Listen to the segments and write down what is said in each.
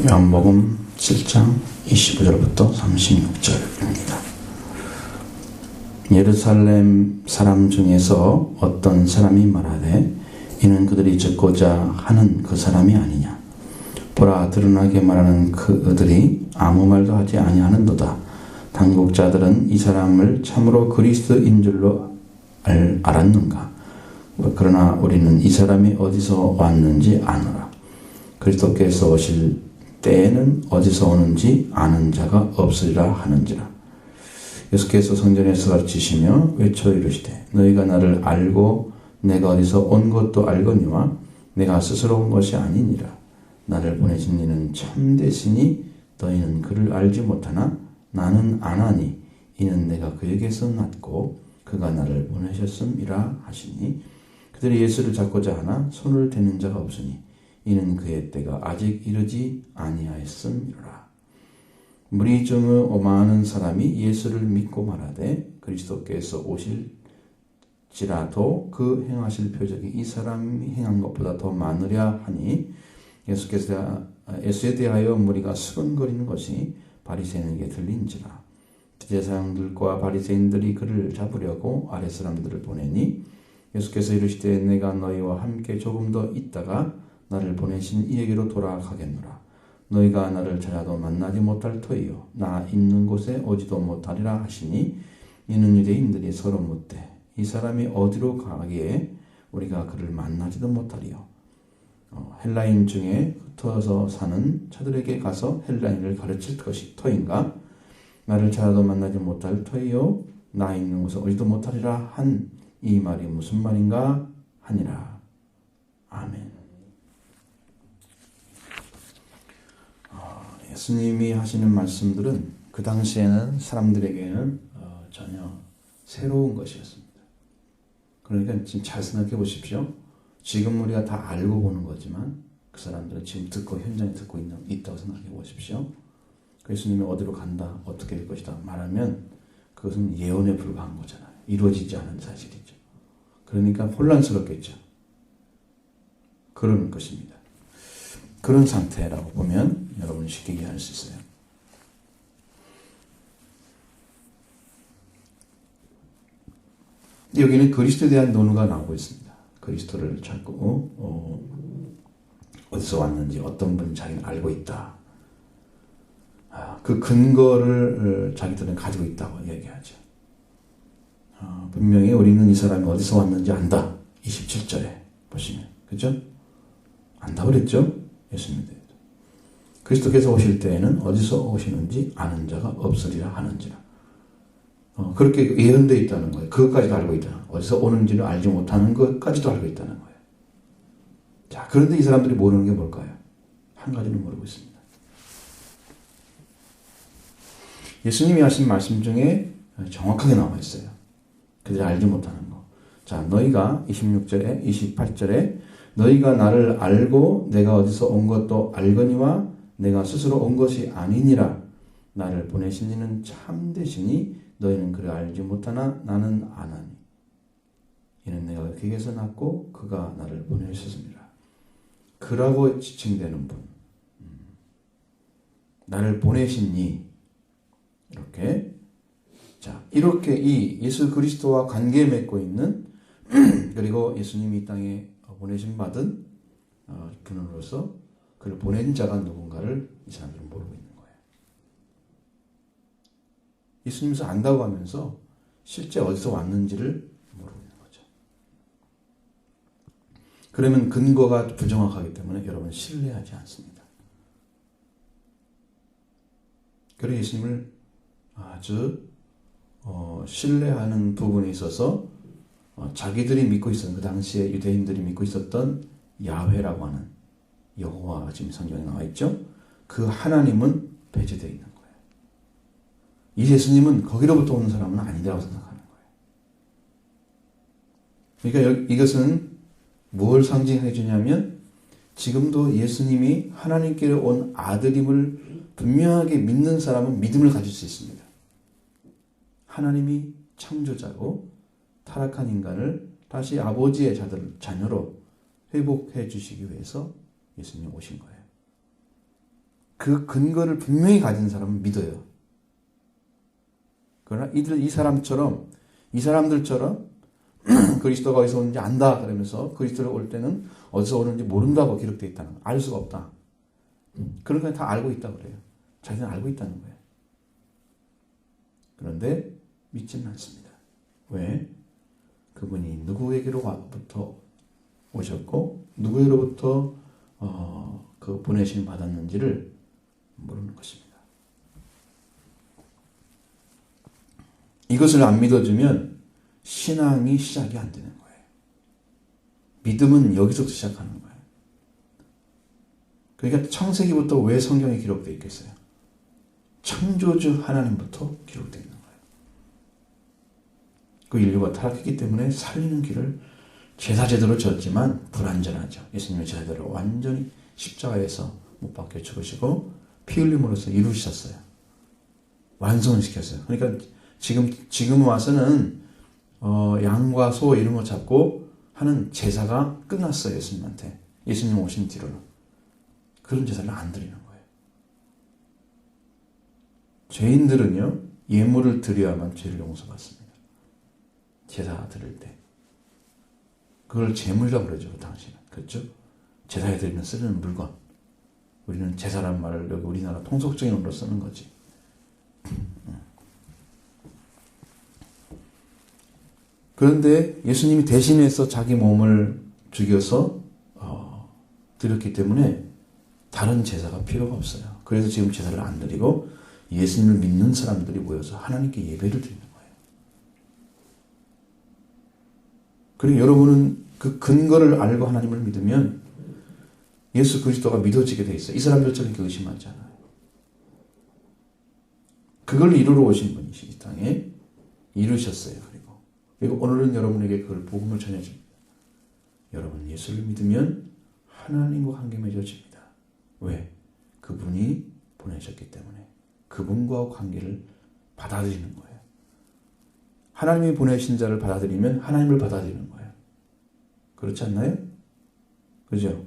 요한복음 7장 25절부터 36절입니다. 예루살렘 사람 중에서 어떤 사람이 말하되 이는 그들이 듣고자 하는 그 사람이 아니냐. 보라, 드러나게 말하는 그들이 아무 말도 하지 아니하는도다. 당국자들은 이 사람을 참으로 그리스도인 줄로 알았는가. 그러나 우리는 이 사람이 어디서 왔는지 아노라. 그리스도께서 오실 때에는 어디서 오는지 아는 자가 없으리라 하는지라. 예수께서 성전에서 가르치시며 외쳐 이르시되 너희가 나를 알고 내가 어디서 온 것도 알거니와 내가 스스로 온 것이 아니니라. 나를 보내신 이는 참되시니 너희는 그를 알지 못하나 나는 아나니 이는 내가 그에게서 났고 그가 나를 보내셨음이라 하시니 그들이 예수를 잡고자 하나 손을 대는 자가 없으니 이는 그의 때가 아직 이르지 아니하였음이라. 무리 중의 많은 사람이 예수를 믿고 말하되 그리스도께서 오실지라도 그 행하실 표적이 이 사람이 행한 것보다 더 많으랴 하니 예수에 대하여 무리가 수군거리는 것이 바리새인에게 들린지라. 대제사장들과 바리새인들이 그를 잡으려고 아랫사람들을 보내니 예수께서 이르시되 내가 너희와 함께 조금 더 있다가 나를 보내신 이에게로 돌아가겠노라. 너희가 나를 찾아도 만나지 못할 터이요 나 있는 곳에 오지도 못하리라 하시니 이는 유대인들이 서로 묻되 이 사람이 어디로 가기에 우리가 그를 만나지도 못하리요. 헬라인 중에 흩어서 사는 자들에게 가서 헬라인을 가르칠 것이 터인가? 나를 찾아도 만나지 못할 터이요 나 있는 곳에 오지도 못하리라 한 이 말이 무슨 말인가 하니라. 아멘. 예수님이 하시는 말씀들은 그 당시에는 사람들에게는 전혀 새로운 것이었습니다. 그러니까 지금 잘 생각해 보십시오. 지금 우리가 다 알고 보는 거지만 그 사람들은 지금 듣고 현장에 듣고 있다고 생각해 보십시오. 예수님이 어디로 간다, 어떻게 될 것이다 말하면 그것은 예언에 불과한 거잖아요. 이루어지지 않은 사실이죠. 그러니까 혼란스럽겠죠. 그런 것입니다. 그런 상태라고 보면 여러분이 쉽게 이해할 수 있어요. 여기는 그리스도에 대한 논의가 나오고 있습니다. 그리스도를 찾고 어디서 왔는지 어떤 분이 자기는 알고 있다. 그 근거를 자기들은 가지고 있다고 얘기하죠. 분명히 우리는 이 사람이 어디서 왔는지 안다. 27절에 보시면 그렇죠? 안다고 그랬죠? 예수님도. 그리스도께서 오실 때에는 어디서 오시는지 아는 자가 없으리라 하는지라. 그렇게 예언되어 있다는 거예요. 그것까지도 알고 있다. 어디서 오는지를 알지 못하는 것까지도 알고 있다는 거예요. 자, 그런데 이 사람들이 모르는 게 뭘까요? 한 가지는 모르고 있습니다. 예수님이 하신 말씀 중에 정확하게 나와 있어요. 그들이 알지 못하는 거. 자, 너희가 26절에 28절에 너희가 나를 알고 내가 어디서 온 것도 알거니와 내가 스스로 온 것이 아니니라. 나를 보내신 이는 참되시니 너희는 그를 알지 못하나 나는 아나니. 이는 내가 그에게서 났고 그가 나를 보내셨습니다. 그라고 지칭되는 분. 나를 보내신 이. 이렇게. 자, 이렇게 이 예수 그리스도와 관계 맺고 있는 그리고 예수님이 이 땅에 보내심 받은 분으로서 그를 보낸 자가 누군가를 이 사람들은 모르고 있는 거예요. 예수님께서 안다고 하면서 실제 어디서 왔는지를 모르고 있는 거죠. 그러면 근거가 부정확하기 때문에 여러분 신뢰하지 않습니다. 그래서 예수님을 아주 신뢰하는 부분에 있어서 자기들이 믿고 있었던 그 당시에 유대인들이 믿고 있었던 야훼라고 하는 여호와가 지금 성경에 나와 있죠. 그 하나님은 배제되어 있는 거예요. 이 예수님은 거기로부터 오는 사람은 아니라고 생각하는 거예요. 그러니까 이것은 뭘 상징해 주냐면 지금도 예수님이 하나님께로 온 아들임을 분명하게 믿는 사람은 믿음을 가질 수 있습니다. 하나님이 창조자고 타락한 인간을 다시 아버지의 자녀로 회복해 주시기 위해서 예수님이 오신 거예요. 그 근거를 분명히 가진 사람은 믿어요. 그러나 이 사람들처럼 그리스도가 어디서 오는지 안다 그러면서 그리스도가 올 때는 어디서 오는지 모른다고 기록되어 있다는 거. 알 수가 없다. 그런 건 다 알고 있다고 그래요. 자기는 알고 있다는 거예요. 그런데 믿지는 않습니다. 왜? 그분이 누구에게로부터 오셨고 누구에게로부터 그 보내심을 받았는지를 모르는 것입니다. 이것을 안 믿어주면 신앙이 시작이 안 되는 거예요. 믿음은 여기서부터 시작하는 거예요. 그러니까 창세기부터 왜 성경에 기록되어 있겠어요? 창조주 하나님부터 기록되어 있는 거예요. 그 인류가 타락했기 때문에 살리는 길을 제사 제대로 졌지만 불완전하죠. 예수님의 제사대로 완전히 십자가에서 못 박혀 죽으시고 피 흘림으로써 이루셨어요. 완성을 시켰어요. 그러니까 지금 와서는 양과 소 이런 거 잡고 하는 제사가 끝났어요. 예수님한테. 예수님 오신 뒤로는. 그런 제사를 안 드리는 거예요. 죄인들은요. 예물을 드려야만 죄를 용서받습니다. 제사 드릴 때. 그걸 제물이라고 그러죠. 그 당시는. 그렇죠? 제사에 드리는 쓰는 물건. 우리는 제사란 말을 여기 우리나라 통속적인 언어로 쓰는 거지. 그런데 예수님이 대신해서 자기 몸을 죽여서 드렸기 때문에 다른 제사가 필요가 없어요. 그래서 지금 제사를 안 드리고 예수님을 믿는 사람들이 모여서 하나님께 예배를 드리는 거예요. 그리고 여러분은 그 근거를 알고 하나님을 믿으면 예수 그리스도가 믿어지게 돼 있어요. 이 사람들처럼 이렇게 의심하지 않아요. 그걸 이루러 오신 분이시 이 땅에 이루셨어요. 그리고 오늘은 여러분에게 그걸 복음을 전해줍니다. 여러분 예수를 믿으면 하나님과 관계 맺어집니다. 왜? 그분이 보내셨기 때문에 그분과 관계를 받아들이는 거예요. 하나님이 보내신 자를 받아들이면 하나님을 받아들이는 거예요. 그렇지 않나요? 그죠?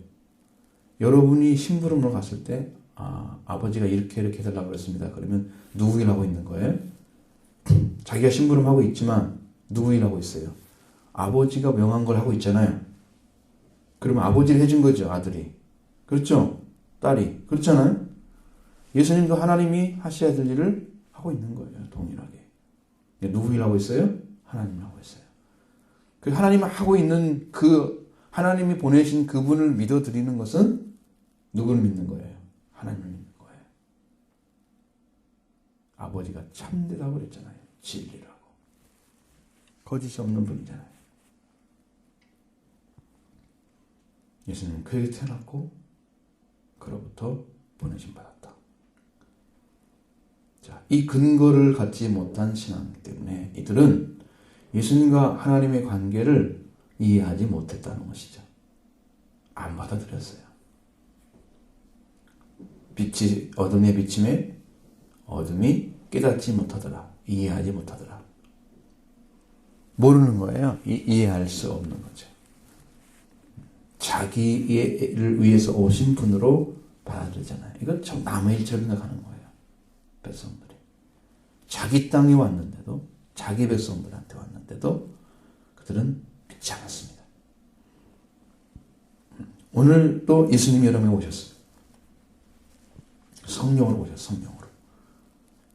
여러분이 심부름으로 갔을 때 아버지가 이렇게 해달라고 그랬습니다. 그러면 누구 일하고 있는 거예요? 자기가 심부름하고 있지만 누구 일하고 있어요? 아버지가 명한 걸 하고 있잖아요. 그러면 아버지를 해준 거죠, 아들이. 그렇죠? 딸이. 그렇잖아요? 예수님도 하나님이 하셔야 될 일을 하고 있는 거예요, 동일하게. 누구 일하고 있어요? 하나님 하고 있어요. 그 하나님 하고 있는 그 하나님이 보내신 그분을 믿어드리는 것은 누구를 믿는 거예요? 하나님을 믿는 거예요. 아버지가 참되다고 그랬잖아요. 진리라고. 거짓이 없는 분이잖아요. 예수님은 그에게 태어났고 그로부터 보내심 받았다. 자, 이 근거를 갖지 못한 신앙 때문에 이들은 예수님과 하나님의 관계를 이해하지 못했다는 것이죠. 안 받아들였어요. 빛이 어둠에 비침에 어둠이 깨닫지 못하더라. 이해하지 못하더라. 모르는 거예요. 이해할 수 없는 거죠. 자기를 위해서 오신 분으로 받아들이잖아요. 이건 참 남의 일처럼 생각하는 거예요. 백성들이. 자기 땅에 왔는데도 자기 백성들한테 왔는데도 그들은 믿지 않았습니다. 오늘 또 예수님이 여러분에 오셨습니다. 성령으로 오셨어요. 성령으로.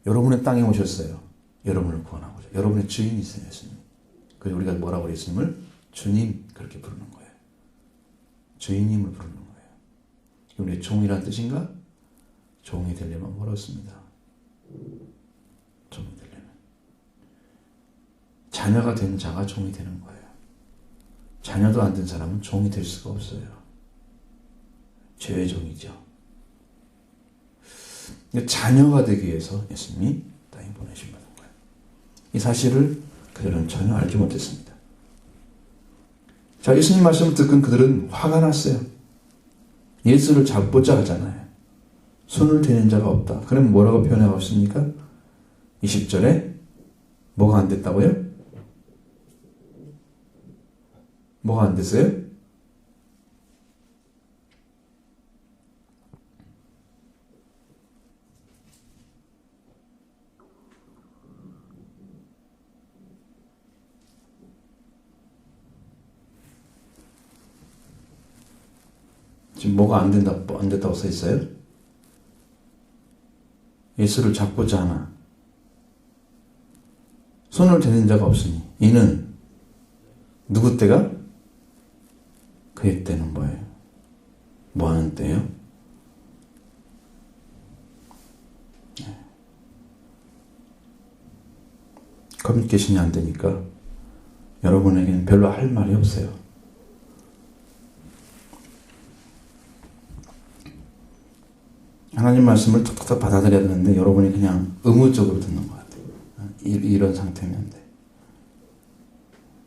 여러분의 땅에 오셨어요. 여러분을 구원하고자. 여러분의 주인이세요. 예수님. 그래서 우리가 뭐라고 예수님을 주님 그렇게 부르는 거예요. 주인님을 부르는 거예요. 우리의 종이란 뜻인가? 종이 되려면 멀었습니다. 종이 되려면. 자녀가 된 자가 종이 되는 거예요. 자녀도 안 된 사람은 종이 될 수가 없어요. 죄의 종이죠. 자녀가 되기 위해서 예수님이 땅에 보내신 거예요. 이 사실을 그들은 전혀 알지 못했습니다. 자, 예수님 말씀을 듣고 그들은 화가 났어요. 예수를 잡고자 하잖아요. 손을 대는 자가 없다. 그럼 뭐라고 표현하고 있습니까? 20절에 뭐가 안 됐다고요? 뭐가 안 됐어요? 지금 뭐가 안 됐다고 써 있어요? 예수를 잡고자 하나 손을 대는 자가 없으니 이는 누구 때가? 그의 때는 뭐예요? 뭐 하는 때예요? 커뮤니케이션이 안 되니까 여러분에게는 별로 할 말이 없어요. 하나님 말씀을 톡톡 받아들여야 되는데 여러분이 그냥 의무적으로 듣는 것 같아요. 이런 상태면 돼.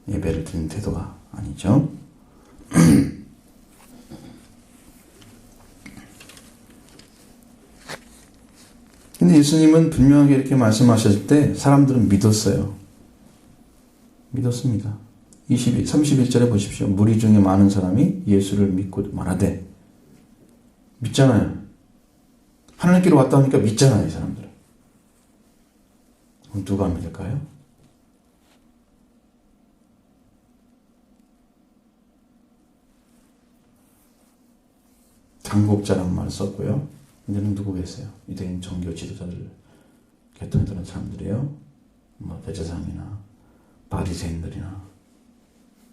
예배를 드리는 태도가 아니죠. 근데 예수님은 분명하게 이렇게 말씀하셨을 때 사람들은 믿었어요. 믿었습니다. 31절에 보십시오. 무리 중에 많은 사람이 예수를 믿고 말하되 믿잖아요. 하나님께로 왔다 하니까 믿잖아요, 이 사람들은. 그럼 누가 믿을까요? 당국자라는 말을 썼고요. 이제는 누구 계세요? 유대인 종교 지도자들, 계통에 드는 사람들이에요. 뭐 대제사장이나 바리새인들이나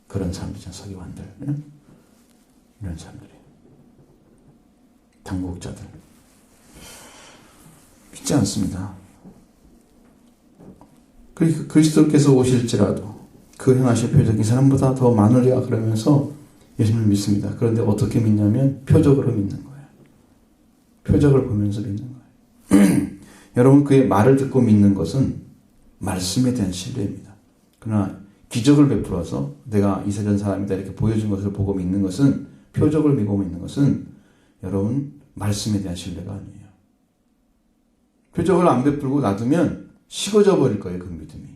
그런 사람들이잖아요. 서기관들, 이런 사람들이에요. 당국자들. 믿지 않습니다. 그리스도께서 오실지라도 그 행하실 표적이 이 사람보다 더 많으리라 그러면서 예수님을 믿습니다. 그런데 어떻게 믿냐면 표적으로 믿는 거예요. 표적을 보면서 믿는 거예요. 여러분, 그의 말을 듣고 믿는 것은 말씀에 대한 신뢰입니다. 그러나 기적을 베풀어서 내가 이스라엘 사람이다 이렇게 보여준 것을 보고 믿는 것은, 표적을 믿고 믿는 것은 여러분 말씀에 대한 신뢰가 아니에요. 표적을 안 베풀고 놔두면 식어져 버릴 거예요, 그 믿음이.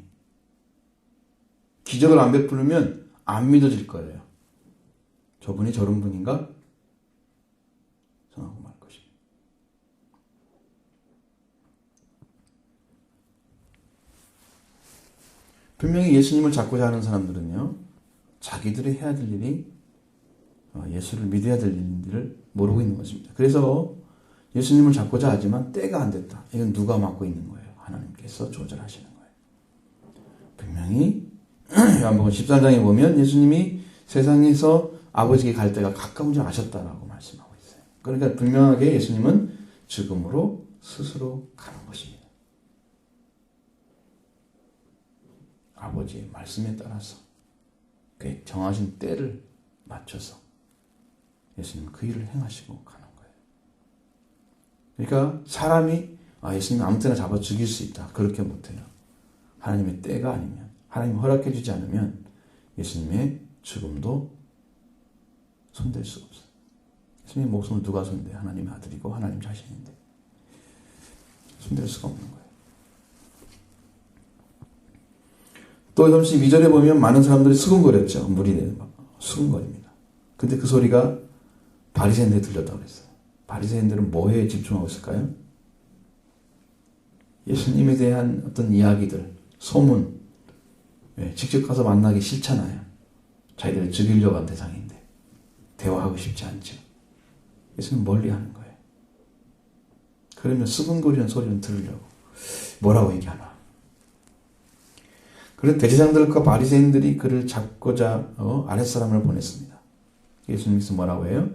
기적을 안 베풀면 안 믿어질 거예요. 저분이 저런 분인가? 생각하고 말 것입니다. 분명히 예수님을 잡고자 하는 사람들은요, 자기들이 해야 될 일이 예수를 믿어야 될 일을 모르고 있는 것입니다. 그래서 예수님을 잡고자 하지만 때가 안 됐다. 이건 누가 맡고 있는 거예요? 하나님께서 조절하시는 거예요. 분명히 요한복음 13장에 보면 예수님이 세상에서 아버지께 갈 때가 가까운 줄 아셨다라고 말씀하고 있어요. 그러니까 분명하게 예수님은 지금으로 스스로 가는 것입니다. 아버지의 말씀에 따라서 그의 정하신 때를 맞춰서 예수님은 그 일을 행하시고 가는 거예요. 그러니까 사람이 예수님 아무 때나 잡아 죽일 수 있다. 그렇게 못해요. 하나님의 때가 아니면, 하나님 허락해 주지 않으면 예수님의 죽음도 손댈 수가 없어요. 예수님의 목숨을 누가 손대? 하나님의 아들이고 하나님 자신인데 손댈 수가 없는 거예요. 또 32절에 보면 많은 사람들이 수군거렸죠. 무리들 수군거립니다. 근데 그 소리가 바리새인들에 들렸다고 그랬어요. 바리새인들은 뭐에 집중하고 있을까요? 예수님에 대한 어떤 이야기들, 소문, 직접 가서 만나기 싫잖아요. 자기들을 죽이려고 한 대상인데 대화하고 싶지 않죠. 예수님 멀리 하는 거예요. 그러면 수근거리는 소리는 들으려고 뭐라고 얘기하나. 그래서 대제사장들과 바리새인들이 그를 잡고자 아랫사람을 보냈습니다. 예수님께서 뭐라고 해요?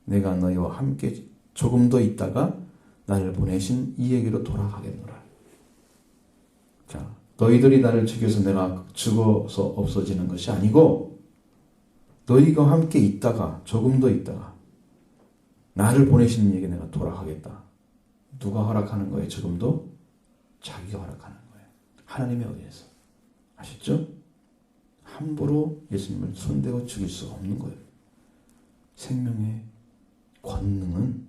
내가 너희와 함께 조금 더 있다가 나를 보내신 이에게로 돌아가겠노라. 자, 너희들이 나를 죽여서 내가 죽어서 없어지는 것이 아니고 너희가 함께 있다가 조금 더 있다가 나를 보내신 이에게 내가 돌아가겠다. 누가 허락하는 거예요? 조금도? 자기가 허락하는 거예요. 하나님에 의해서. 아셨죠? 함부로 예수님을 손대고 죽일 수가 없는 거예요. 생명의 권능은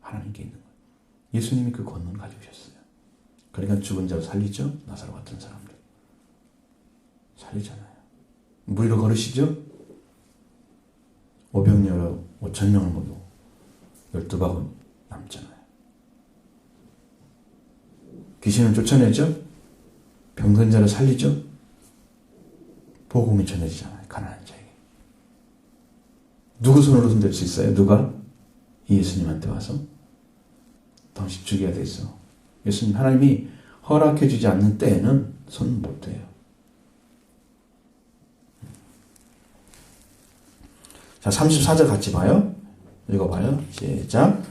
하나님께 있는 거예요. 예수님이 그 권능을 가지고 계셨어요. 그러니까 죽은 자를 살리죠? 나사로 같은 사람들. 살리잖아요. 무리로 걸으시죠? 오병이어 5,000명을 먹이고 12바구니 남잖아요. 귀신을 쫓아내죠? 병든 자를 살리죠? 복음이 전해지잖아요. 가난한 자에게. 누구 손으로 손댈 수 있어요? 누가? 예수님한테 와서 당신 죽여야 되겠어. 예수님, 하나님이 허락해 주지 않는 때에는 손 못 대요. 자, 34절 같이 봐요. 읽어봐요. 시작.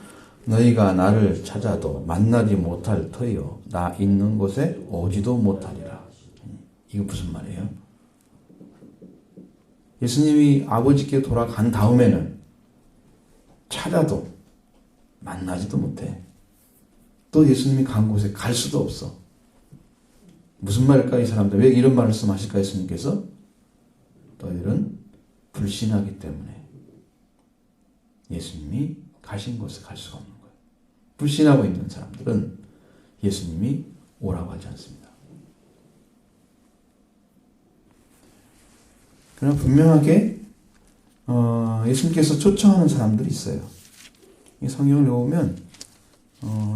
너희가 나를 찾아도 만나지 못할 터이요 나 있는 곳에 오지도 못하리라. 이거 무슨 말이에요? 예수님이 아버지께 돌아간 다음에는 찾아도 만나지도 못해. 또 예수님이 간 곳에 갈 수도 없어. 무슨 말일까 이 사람들? 왜 이런 말씀하실까 예수님께서? 너희들은 불신하기 때문에 예수님이 가신 곳에 갈 수가 없는 거예요. 불신하고 있는 사람들은 예수님이 오라고 하지 않습니다. 그러나 분명하게 예수님께서 초청하는 사람들이 있어요. 이 성경을 읽어보면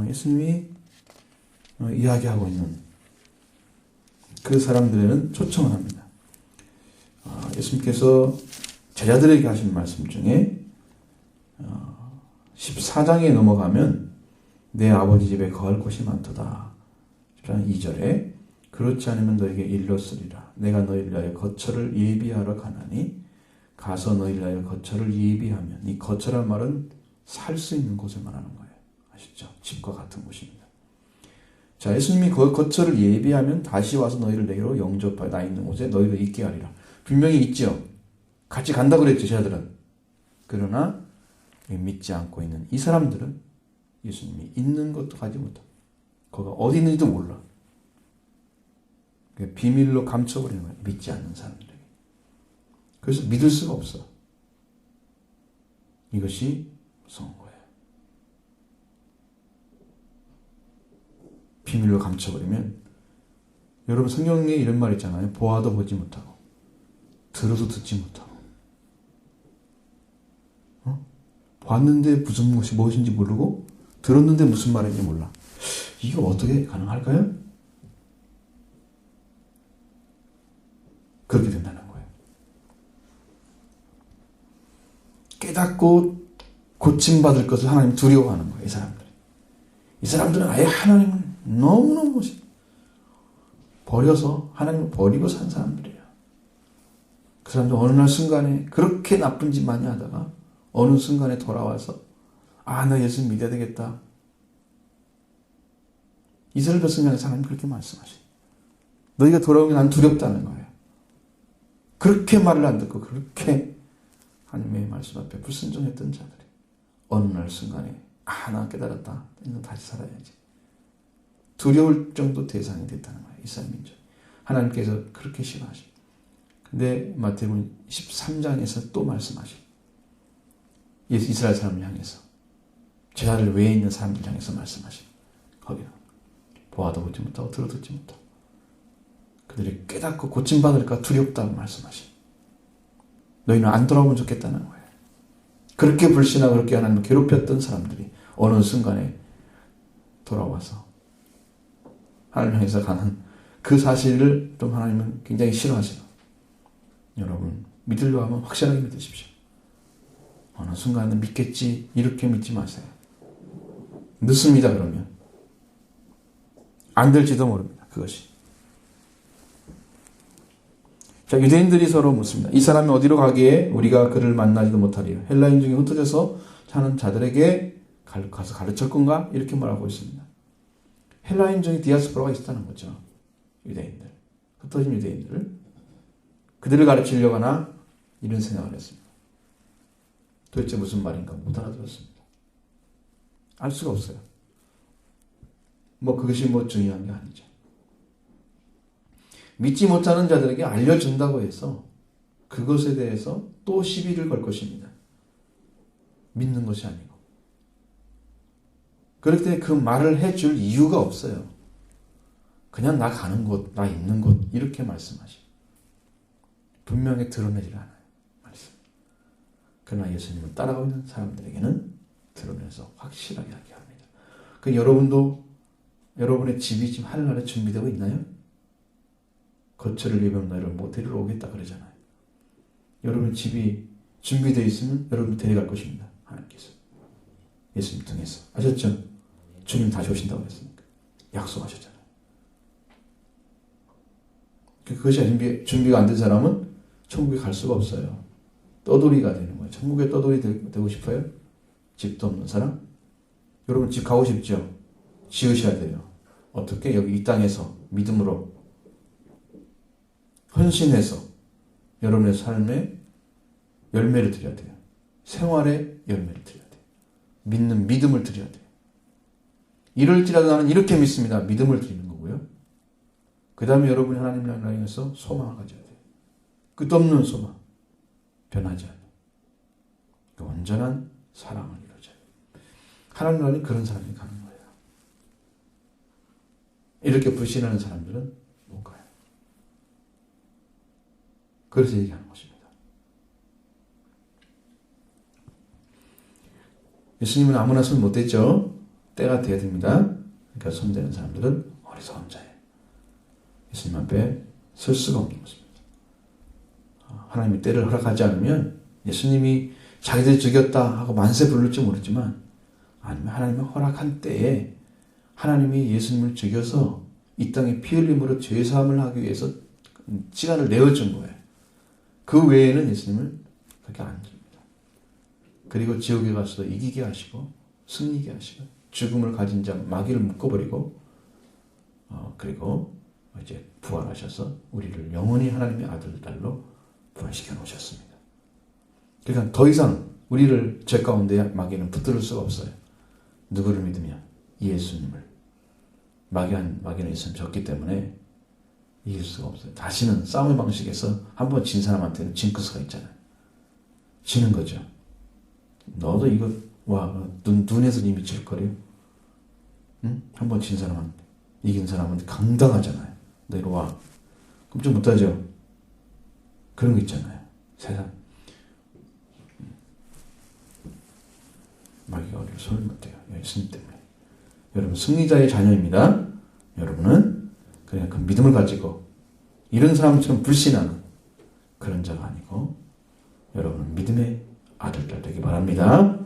예수님이 이야기하고 있는 그 사람들에는 초청을 합니다. 예수님께서 제자들에게 하신 말씀 중에 14장에 넘어가면 내 아버지 집에 거할 곳이 많도다. 14장 2절에 그렇지 않으면 너에게 일렀으리라. 내가 너희를 위하여 거처를 예비하러 가나니 가서 너희를 위하여 거처를 예비하면 이 거처란 말은 살 수 있는 곳을 말하는 거예요. 아시죠? 집과 같은 곳입니다. 자, 예수님이 그 거처를 예비하면 다시 와서 너희를 내게로 영접하여 나 있는 곳에 너희를 있게 하리라. 분명히 있죠. 같이 간다 그랬죠, 제자들은. 그러나 믿지 않고 있는 이 사람들은 예수님이 있는 것도 가지 못하고 거기가 어디 있는지도 몰라. 비밀로 감춰버리는 거예요. 믿지 않는 사람들에게. 그래서 믿을 수가 없어. 이것이 무서운 거예요. 비밀로 감춰버리면 여러분 성경에 이런 말 있잖아요. 보아도 보지 못하고 들어도 듣지 못하고 봤는데 무슨 것이 무엇인지 모르고 들었는데 무슨 말인지 몰라. 이거 어떻게 가능할까요? 그렇게 된다는 거예요. 깨닫고 고침받을 것을 하나님 두려워하는 거예요. 이 사람들이. 이 사람들은 아예 하나님을 너무너무 버려서 하나님을 버리고 산 사람들이에요. 그 사람들 어느 날 순간에 그렇게 나쁜 짓 많이 하다가 어느 순간에 돌아와서 나 예수 믿어야 되겠다. 이스라엘 백성에게 하나님 그렇게 말씀하셔요. 너희가 돌아오면 난 두렵다는 거예요. 그렇게 말을 안 듣고 그렇게 하나님의 말씀 앞에 불순종했던 자들이 어느 날 순간에 나 깨달았다. 이제 다시 살아야지. 두려울 정도 대상이 됐다는 거예요. 이스라엘 민족. 하나님께서 그렇게 싫어하시고. 근데 마태복음 13장에서 또 말씀하시고. 이스라엘 사람을 향해서. 제자들 외에 있는 사람들 향해서 말씀하시고. 거기는 보아도 보지 못하고 들어도 듣지 못하고. 그들이 깨닫고 고침받을까 두렵다고 말씀하시고. 너희는 안 돌아오면 좋겠다는 거예요. 그렇게 불신하고 그렇게 하나님을 괴롭혔던 사람들이 어느 순간에 돌아와서 하나님 향해서 가는 그 사실을 좀 하나님은 굉장히 싫어하세요. 여러분 믿으려고 하면 확실하게 믿으십시오. 어느 순간에 믿겠지 이렇게 믿지 마세요. 늦습니다. 그러면 안 될지도 모릅니다. 그것이. 자, 유대인들이 서로 묻습니다. 이 사람이 어디로 가기에 우리가 그를 만나지도 못하리요. 헬라인 중에 흩어져서 사는 자들에게 가서 가르칠 건가? 이렇게 말하고 있습니다. 헬라인 중에 디아스포라가 있었다는 거죠. 유대인들. 흩어진 유대인들을. 그들을 가르치려고 하나? 이런 생각을 했습니다. 도대체 무슨 말인가 못 알아들었습니다. 알 수가 없어요. 그것이 중요한 게 아니죠. 믿지 못하는 자들에게 알려준다고 해서 그것에 대해서 또 시비를 걸 것입니다. 믿는 것이 아니고. 그렇기 때문에 그 말을 해줄 이유가 없어요. 그냥 나 가는 곳, 나 있는 곳 이렇게 말씀하시고 분명히 드러내질 않아요. 말씀. 그러나 예수님을 따라가고 있는 사람들에게는 드러내서 확실하게 하게 합니다. 여러분도 여러분의 집이 지금 하늘나라에 준비되고 있나요? 거처를 예비하면 너희를 데리러 오겠다 그러잖아요. 여러분 집이 준비되어 있으면 여러분 데려갈 것입니다. 하나님께서. 예수님 통해서. 아셨죠? 주님 다시 오신다고 했으니까. 약속하셨잖아요. 그것이 준비가 안 된 사람은 천국에 갈 수가 없어요. 떠돌이가 되는 거예요. 천국에 떠돌이 되고 싶어요? 집도 없는 사람? 여러분 집 가고 싶죠? 지으셔야 돼요. 어떻게? 여기 이 땅에서 믿음으로 헌신해서 여러분의 삶에 열매를 드려야 돼요. 생활에 열매를 드려야 돼요. 믿는 믿음을 드려야 돼요. 이럴지라도 나는 이렇게 믿습니다. 믿음을 드리는 거고요. 그 다음에 여러분이 하나님을 향해서 소망을 가져야 돼요. 끝없는 소망. 변하지 않는 그 온전한 사랑을 이루어져야 돼요. 하나님과는 그런 사람이 가는 거예요. 이렇게 불신하는 사람들은 못 가요. 그래서 얘기하는 것입니다. 예수님은 아무나 손 못 대죠. 때가 돼야 됩니다. 그러니까 손 대는 사람들은 어리석은 자예요. 예수님 앞에 설 수가 없는 것입니다. 하나님이 때를 허락하지 않으면 예수님이 자기들 죽였다 하고 만세 부를지 모르지만 아니면 하나님이 허락한 때에 하나님이 예수님을 죽여서 이 땅에 피 흘림으로 죄사함을 하기 위해서 시간을 내어준 거예요. 그 외에는 예수님을 그렇게 안 줍니다. 그리고 지옥에 가서도 이기게 하시고 승리게 하시고 죽음을 가진 자 마귀를 묶어버리고 그리고 이제 부활하셔서 우리를 영원히 하나님의 아들 딸로 부활시켜 놓으셨습니다. 그러니까 더 이상 우리를 죄 가운데 마귀는 붙들을 수가 없어요. 누구를 믿으면 예수님을. 마귀는 있으면 졌기 때문에 이길 수가 없어요. 다시는 싸움의 방식에서 한번 진 사람한테는 징크스가 있잖아요. 지는 거죠. 너도 이거 눈에서 이미 질거려. 응? 한번 진 사람한테 이긴 사람은 강당하잖아요. 너 이리 와. 그럼 좀 못하죠. 그런 거 있잖아요. 세상. 마귀가 우리를 손을 못대요. 예수님 때문에. 여러분 승리자의 자녀입니다. 여러분은 그냥 그 믿음을 가지고 이런 사람처럼 불신하는 그런 자가 아니고 여러분은 믿음의 아들, 딸 되기 바랍니다.